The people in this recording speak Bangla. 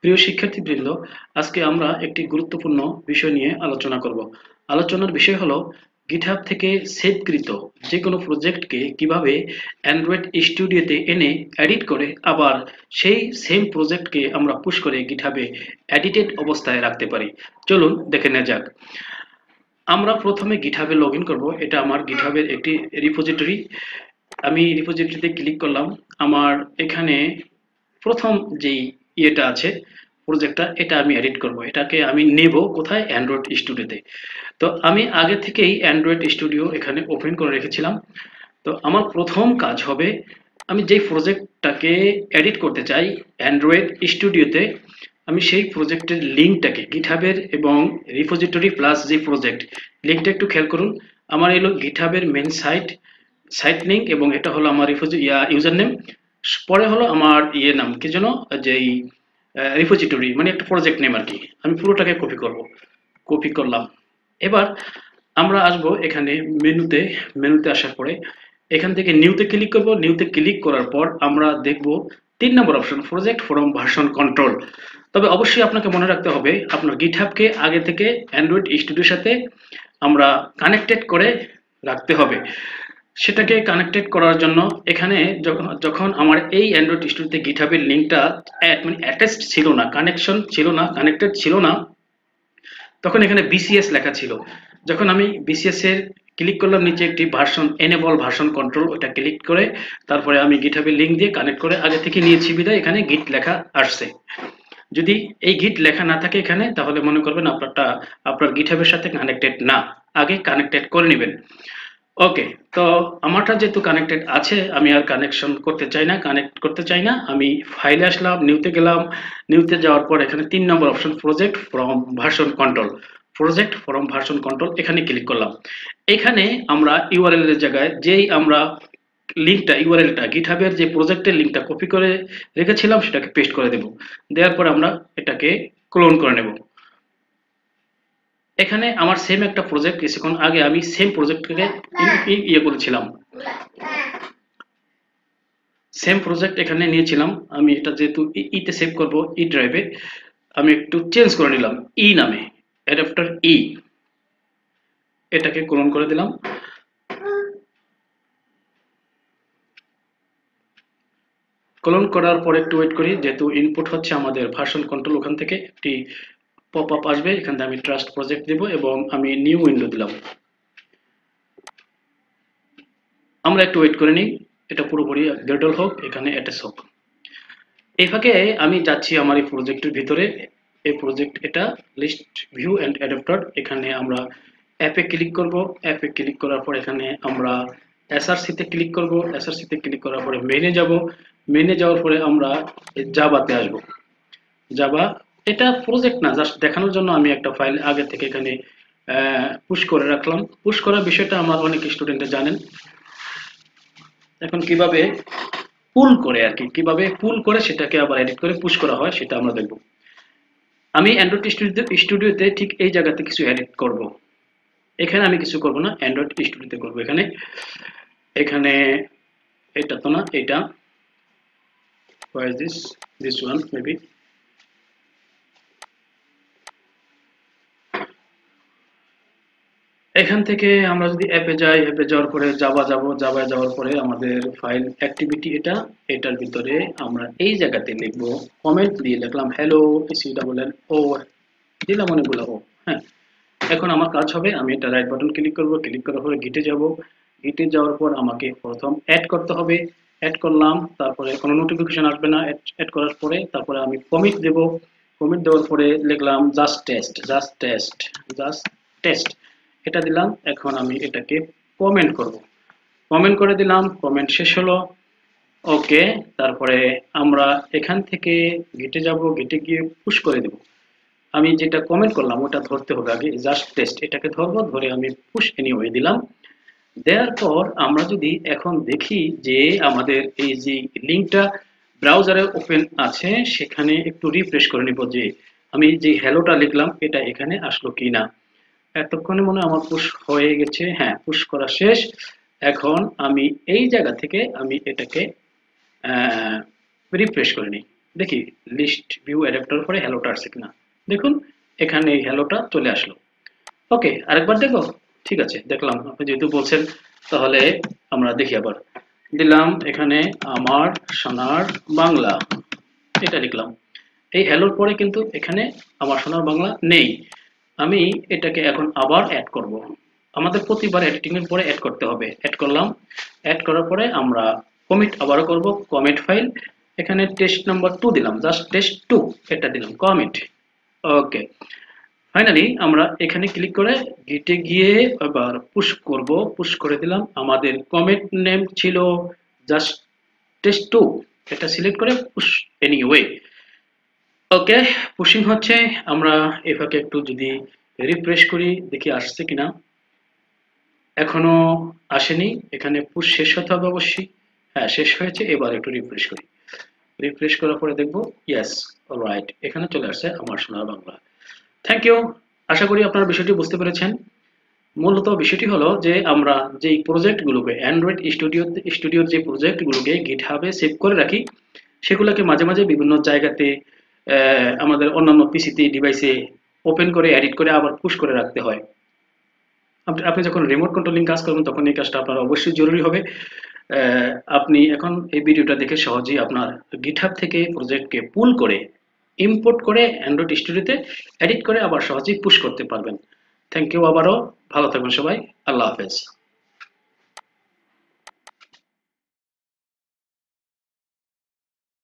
প্রিয় শিক্ষার্থীবৃন্দ, আজকে আমরা একটি গুরুত্বপূর্ণ বিষয় নিয়ে আলোচনা করব। আলোচনার বিষয় হলো গিটহাব থেকে সেভকৃত যে কোনো প্রজেক্টকে কিভাবে অ্যান্ড্রয়েড স্টুডিওতে এনে এডিট করে আবার সেই সেম প্রজেক্টকে আমরা পুশ করে গিটহাবে এডিটেড অবস্থায় রাখতে পারি। চলুন দেখে নেওয়া যাক। আমরা প্রথমে গিটহাবে লগ ইন করবো। এটা আমার গিটহাবের একটি রিপোজিটরি। আমি রিপোজিটরিতে ক্লিক করলাম। আমার এখানে প্রথম যেই ইয়েটা আছে, প্রজেক্টটা, এটা আমি এডিট করব। এটাকে আমি নেব কোথায়? অ্যান্ড্রয়েড স্টুডিওতে। তো আমি আগে থেকেই অ্যান্ড্রয়েড স্টুডিও এখানে ওপেন করে রেখেছিলাম। তো আমার প্রথম কাজ হবে, আমি যেই প্রজেক্টটাকে এডিট করতে চাই অ্যান্ড্রয়েড স্টুডিওতে, আমি সেই প্রজেক্টের লিঙ্কটাকে গিটহাবের এবং রিপোজিটরি প্লাস যে প্রজেক্ট লিঙ্কটা একটু খেয়াল করুন। আমার এলো গিটহাবের মেন সাইট লিঙ্ক এবং এটা হলো আমার ইউজার নেম। পরে হলো আমার নাম কি যেন, যেই রিপোজিটরি মানে একটা প্রজেক্ট নেম আর কি। আমি পুরোটাকে কপি করব। কপি করলাম। এবার আমরা আসব এখানে মেনুতে। মেনুতে আসার পরে এখান থেকে নিউতে ক্লিক করব। নিউতে ক্লিক করার পর আমরা দেখব ৩ নম্বর option, project from version control. তবে অবশ্যই আপনাকে মনে রাখতে হবে আপনার গিটহাবকে আগে থেকে অ্যান্ড্রয়েড স্টুডিওর সাথে আমরা কানেক্টেড করে রাখতে হবে। সেটাকে কানেক্টেড করার জন্য এখানে যখন আমার এই অ্যান্ড্রয়েড স্টুডিওতে গিটহাবের লিঙ্কটা মানে অ্যাটাচড ছিল না, কানেকশন ছিল না, কানেক্টেড ছিল না, তখন এখানে বিসিএস লেখা ছিল। যখন আমি বিসিএস এর ক্লিক করলাম, নিচে একটি ভার্সন এনেবল ভার্সন কন্ট্রোল, ওটা ক্লিক করে তারপরে আমি গিটহাবের লিঙ্ক দিয়ে কানেক্ট করে আগে থেকে নিয়েছি বিধায় এখানে গিট লেখা আসছে। যদি এই গিট লেখা না থাকে এখানে, তাহলে মনে করবেন আপনার গিটহাবের সাথে কানেক্টেড না। আগে কানেক্টেড করে নেবেন। ওকে, তো আমারটা যেহেতু কানেক্টেড আছে, আমি আর কানেকশন করতে চাই না, কানেক্ট করতে চাই না। আমি ফাইলে আসলাম, নিউতে গেলাম। নিউতে যাওয়ার পর এখানে ৩ নম্বর option, project from version control. Project from version control এখানে ক্লিক করলাম। এখানে আমরা ইউআরএল এর জায়গায় যেই আমরা লিঙ্কটা, ইউআরএলটা, গিটহাবের যে প্রজেক্টের লিঙ্কটা কপি করে রেখেছিলাম সেটাকে পেস্ট করে দেব। দেওয়ার পর আমরা এটাকে ক্লোন করে নেব। এখানে আমার সেম একটা প্রজেক্ট, কিছুক্ষণ আগে আমি সেম প্রজেক্টকে করেছিলাম, সেম প্রজেক্ট এখানে নিয়েছিলাম। আমি এটা যেহেতু ইতে সেভ করব, ই ড্রাইভে, আমি একটু চেঞ্জ করে নিলাম ই নামে, অ্যাডাপ্টার ই। এটাকে ক্লোন করে দিলাম। ক্লোন করার পর একটু ওয়েট করি, যেহেতু ইনপুট হচ্ছে আমাদের ভার্সন কন্ট্রোল, ওখান থেকে একটি পপ আপ আসবে। এখান থেকে আমি ট্রাস্ট প্রজেক্ট দেব এবং আমি নিউ উইন্ডো দিলাম। আমরা একটু ওয়েট করে নিই, এটা পুরোপুরি গ্রেডল হোক, এখানে অ্যাটাচ হোক। এই ফাঁকে আমি যাচ্ছি আমার এই প্রজেক্টের ভিতরে। এই প্রজেক্ট এটা লিস্ট ভিউ অ্যান্ড অ্যাডাপ্টার। এখানে আমরা অ্যাপে ক্লিক করব। অ্যাপে ক্লিক করার পর এখানে আমরা এসআরসিতে ক্লিক করব। এসআরসিতে ক্লিক করার পরে মেনে যাব। মেনে যাওয়ার পরে আমরা জাভাতে আসব। জাভা, এটা প্রজেক্ট না, জাস্ট দেখানোর জন্য আমি একটা ফাইল আগে থেকে এখানে পুশ করে রাখলাম। পুশ করার বিষয়টা আমার অনেক স্টুডেন্টরা জানেন। এখন কিভাবে পুল করে আর কি, কিভাবে পুল করে সেটাকে আবার এডিট করে পুশ করা হয় সেটা আমরা দেখব। আমি অ্যান্ড্রয়েড স্টুডিওতে ঠিক এই জায়গাতে কিছু এডিট করব। এখানে আমি কিছু করব না, অ্যান্ড্রয়েড স্টুডিওতে করব। এখানে এখানে এটা তো না, এটা where is this one maybe। এখান থেকে আমরা যদি অ্যাপে যাই, অ্যাপে যাওয়ার পরে জাভা যাব। জাভায় যাওয়ার পরে আমাদের ফাইল অ্যাক্টিভিটি এটা, এটার ভিতরে আমরা এই জায়গাতে লিখব, কমেন্ট দিয়ে লিখলাম হ্যালো সি ডাবল এল ও, দিলাম অনেকগুলো ও। হ্যাঁ, এখন আমার কাজ হবে, আমি এটা রাইট বাটন ক্লিক করব। ক্লিক করার পরে গিটে যাব। গিটে যাওয়ার পর আমাকে প্রথম অ্যাড করতে হবে। অ্যাড করলাম, তারপরে কোনো নোটিফিকেশন আসবে না। অ্যাড করার পরে তারপরে আমি কমিট দেব। কমিট দেওয়ার পরে লিখলাম just test, just test, just test, এটা দিলাম। এখন আমি এটাকে কমেন্ট করব। কমেন্ট করে দিলাম, কমেন্ট শেষ হলো। ওকে, তারপরে আমরা এখান থেকে গিটে যাব। গিটে গিয়ে পুশ করে দেব। আমি যেটা কমেন্ট করলাম ওটা ধরতে হবে আগে, জাস্ট টেস্ট, এটাকে ধরবো, ধরে আমি পুশ এনিওয়ে দিলাম। দেওয়ার পর আমরা যদি এখন দেখি যে আমাদের এই যে লিঙ্কটা ব্রাউজারে ওপেন আছে, সেখানে একটু রিফ্রেশ করে নিব যে আমি যে হ্যালোটা লিখলাম এটা এখানে আসলো কিনা। এতক্ষণে মনে হয় আমার পুশ হয়ে গেছে। হ্যাঁ, পুশ করা শেষ। এখন আমি এই জায়গা থেকে আমি এটাকে রিফ্রেশ করে নিই। দেখি লিস্ট ভিউ অ্যাডাপ্টার পরে হ্যালোটা আসছে কিনা। দেখুন এখানে এই হ্যালোটা চলে আসলো। ওকে, আরেকবার দেখো। ঠিক আছে, দেখলাম আপনি যেহেতু বলছেন, তাহলে আমরা দেখি আবার। দিলাম এখানে আমার সোনার বাংলা, এটা লিখলাম। এই হ্যালোর পরে কিন্তু এখানে আমার সোনার বাংলা নেই। আমি এটাকে এখন আবার অ্যাড করব। আমাদের প্রতিবার এডিটিং এর পরে অ্যাড করতে হবে। অ্যাড করলাম। অ্যাড করার পরে আমরা কমিট আবারও করব। কমিট ফাইল, এখানে টেস্ট নাম্বার 2 দিলাম, জাস্ট টেস্ট 2 এটা দিলাম, কমিট। ওকে, ফাইনালি আমরা এখানে ক্লিক করে গিটে গিয়ে এবার পুশ করব। পুশ করে দিলাম। আমাদের কমিট নেম ছিল জাস্ট টেস্ট 2, এটা সিলেক্ট করে পুশ এনিওয়ে। ওকে, পুশিং হচ্ছে। আমরা এভাবে একটু যদি রিফ্রেশ করি, দেখি আসছে কিনা। এখনো আসেনি, এখানে পুশ শেষ হতে হবে অবশ্যই। হ্যাঁ, শেষ হয়েছে। এবার একটু রিফ্রেশ করি। রিফ্রেশ করার পরে দেখবো ইয়েস, অলরাইট, এখানে চলে আসছে আমার সোনার বাংলা। Thank you. আশা করি আপনারা বিষয়টি বুঝতে পেরেছেন। মূলত বিষয়টি হলো যে আমরা যেই প্রজেক্টগুলোকে অ্যান্ড্রয়েড স্টুডিওর যে প্রজেক্টগুলোকে গিটহাবে সেভ করে রাখি, সেগুলোকে মাঝে মাঝে বিভিন্ন জায়গাতে আমাদের অন্যান্য পিসিতে ডিভাইসে ওপেন করে এডিট করে আবার পুশ করে রাখতে হয়। আপনি যখন রিমোট কন্ট্রোলিং কাজ করবেন তখন এই কাজটা আপনার অবশ্যই জরুরি হবে। আপনি এখন এই ভিডিওটা দেখে সহজেই আপনার গিটহাব থেকে প্রজেক্টকে পুল করে ইম্পোর্ট করে অ্যান্ড্রয়েড স্টুডিওতে এডিট করে আবার সহজেই পুশ করতে পারবেন। থ্যাংক ইউ আবারও। ভালো থাকবেন সবাই। আল্লাহ হাফেজ।